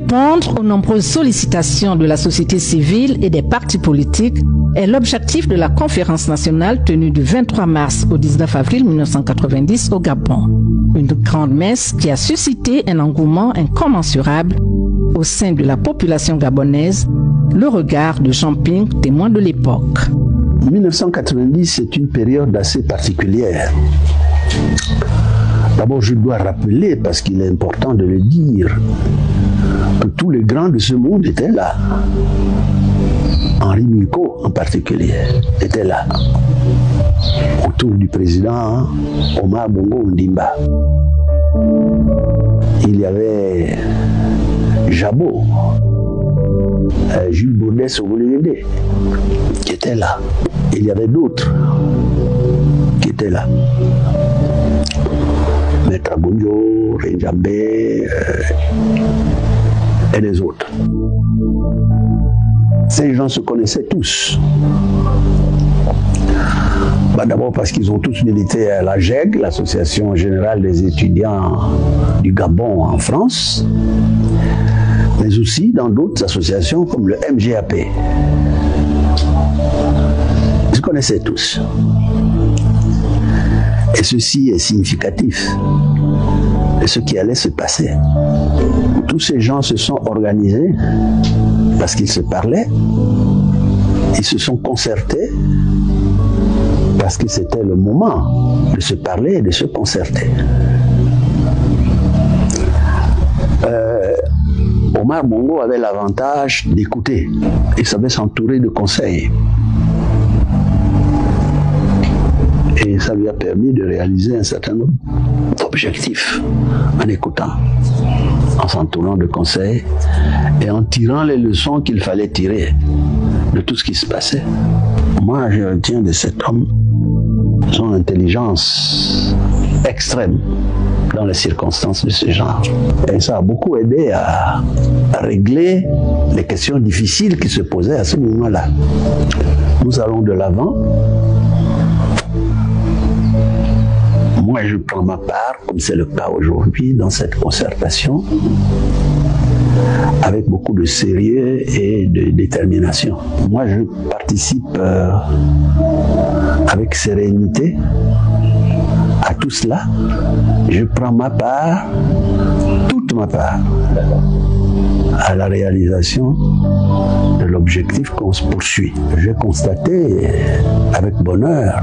Répondre aux nombreuses sollicitations de la société civile et des partis politiques est l'objectif de la conférence nationale tenue du 23 mars au 19 avril 1990 au Gabon. Une grande messe qui a suscité un engouement incommensurable au sein de la population gabonaise, le regard de Jean Ping, témoin de l'époque. 1990, c'est une période assez particulière. D'abord, je dois rappeler, parce qu'il est important de le dire, que tous les grands de ce monde étaient là. Henri Minko, en particulier, était là. Autour du président Omar Bongo Ondimba. Il y avait Jabo, Jules Baudet Sogolédé, qui était là. Il y avait d'autres qui étaient là. Maître Abonjo, Renjambe et les autres. Ces gens se connaissaient tous. D'abord parce qu'ils ont tous milité à la GEG, l'Association Générale des Étudiants du Gabon en France, mais aussi dans d'autres associations comme le MGAP. Ils se connaissaient tous. Et ceci est significatif de ce qui allait se passer. Tous ces gens se sont organisés parce qu'ils se parlaient, ils se sont concertés parce que c'était le moment de se parler et de se concerter. Omar Bongo avait l'avantage d'écouter. Il savait s'entourer de conseils. Et ça lui a permis de réaliser un certain nombre d'objectifs en écoutant, en s'entourant de conseils et en tirant les leçons qu'il fallait tirer de tout ce qui se passait. Moi, je retiens de cet homme son intelligence extrême dans les circonstances de ce genre. Et ça a beaucoup aidé à régler les questions difficiles qui se posaient à ce moment-là. Nous allons de l'avant. Moi, je prends ma part, comme c'est le cas aujourd'hui, dans cette concertation, avec beaucoup de sérieux et de détermination. Moi, je participe avec sérénité à tout cela. Je prends ma part, toute ma part, à la réalisation de l'objectif qu'on se poursuit. J'ai constaté avec bonheur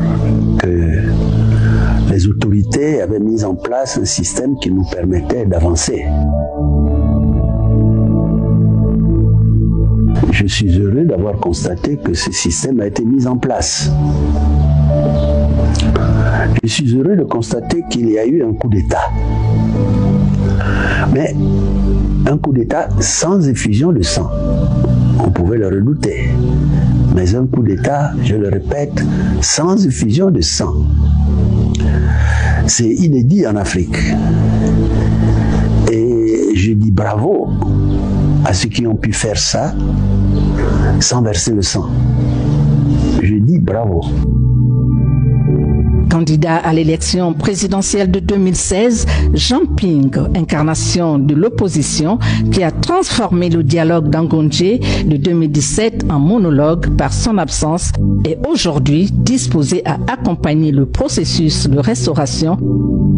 que les autorités avaient mis en place un système qui nous permettait d'avancer. Je suis heureux d'avoir constaté que ce système a été mis en place. Je suis heureux de constater qu'il y a eu un coup d'État. Mais un coup d'État sans effusion de sang. On pouvait le redouter. Mais un coup d'État, je le répète, sans effusion de sang. C'est inédit en Afrique. Et je dis bravo à ceux qui ont pu faire ça sans verser le sang. Je dis bravo. Candidat à l'élection présidentielle de 2016, Jean Ping, incarnation de l'opposition qui a transformé le dialogue d'Angondje de 2017 en monologue par son absence, est aujourd'hui disposé à accompagner le processus de restauration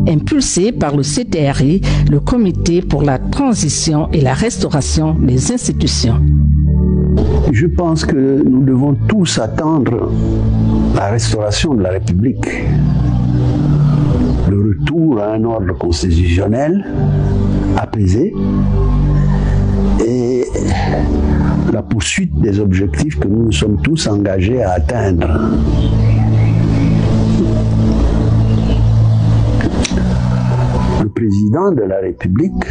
impulsé par le CTRI, le Comité pour la transition et la restauration des institutions. Je pense que nous devons tous attendre la restauration de la République, le retour à un ordre constitutionnel apaisé et la poursuite des objectifs que nous nous sommes tous engagés à atteindre. Le président de la République,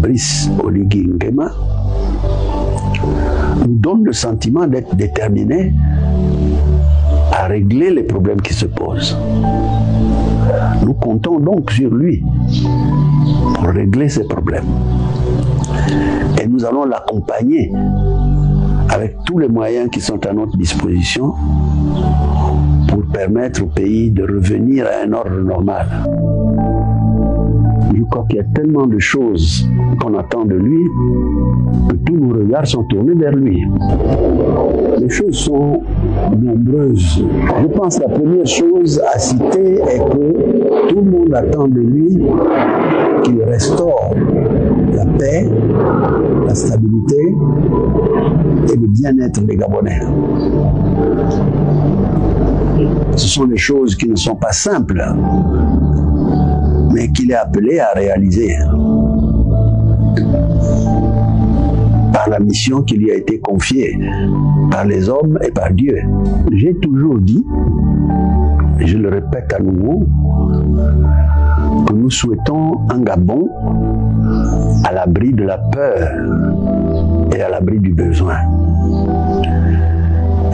Brice Oligui Nguema, nous donne le sentiment d'être déterminé à régler les problèmes qui se posent. Nous comptons donc sur lui pour régler ces problèmes. Et nous allons l'accompagner avec tous les moyens qui sont à notre disposition pour permettre au pays de revenir à un ordre normal. Je crois qu'il y a tellement de choses qu'on attend de lui que tous nos regards sont tournés vers lui. Les choses sont nombreuses. Je pense que la première chose à citer est que tout le monde attend de lui qu'il restaure la paix, la stabilité et le bien-être des Gabonais. Ce sont des choses qui ne sont pas simples, mais qu'il est appelé à réaliser par la mission qui lui a été confiée par les hommes et par Dieu. J'ai toujours dit, et je le répète à nouveau, que nous souhaitons un Gabon à l'abri de la peur et à l'abri du besoin.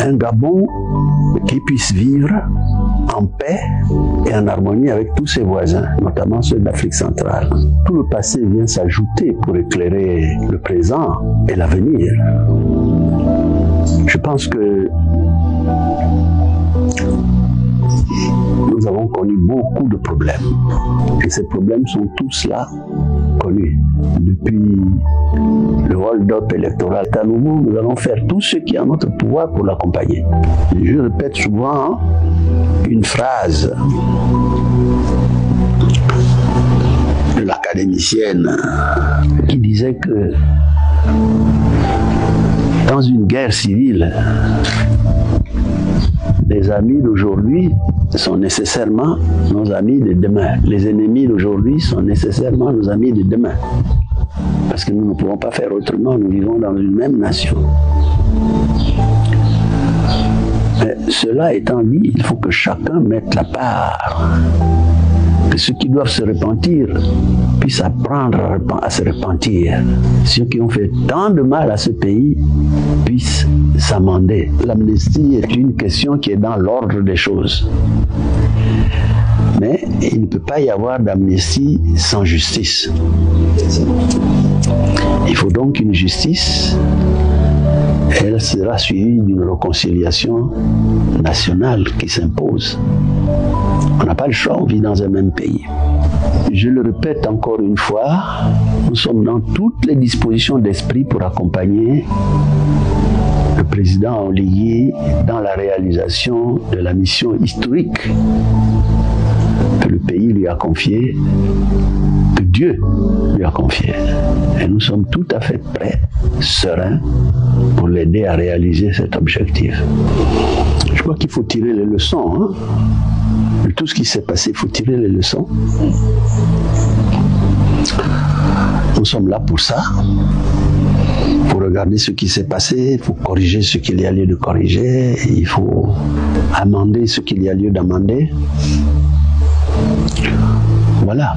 Un Gabon qui puisse vivre en paix et en harmonie avec tous ses voisins, notamment ceux d'Afrique centrale. Tout le passé vient s'ajouter pour éclairer le présent et l'avenir. Je pense que nous avons connu beaucoup de problèmes. Et ces problèmes sont tous là, connus. Depuis le hold-up électoral, à nouveau, nous allons faire tout ce qui est en notre pouvoir pour l'accompagner. Je répète souvent une phrase de l'académicienne qui disait que dans une guerre civile, les amis d'aujourd'hui sont nécessairement nos amis de demain. Les ennemis d'aujourd'hui sont nécessairement nos amis de demain. Parce que nous ne pouvons pas faire autrement, nous vivons dans une même nation. Mais cela étant dit, il faut que chacun mette la part. Que ceux qui doivent se repentir puissent apprendre à se repentir. Ceux qui ont fait tant de mal à ce pays puissent s'amender. L'amnistie est une question qui est dans l'ordre des choses. Mais il ne peut pas y avoir d'amnistie sans justice. Il faut donc une justice. Elle sera suivie d'une réconciliation nationale qui s'impose. On n'a pas le choix, on vit dans un même pays. Je le répète encore une fois, nous sommes dans toutes les dispositions d'esprit pour accompagner le président Oligui dans la réalisation de la mission historique que le pays lui a confiée, que Dieu lui a confiée. Et nous sommes tout à fait prêts, sereins, pour l'aider à réaliser cet objectif. Je crois qu'il faut tirer les leçons. De tout ce qui s'est passé, il faut tirer les leçons. Nous sommes là pour ça. Il faut regarder ce qui s'est passé, il faut corriger ce qu'il y a lieu de corriger, il faut amender ce qu'il y a lieu d'amender. Voilà.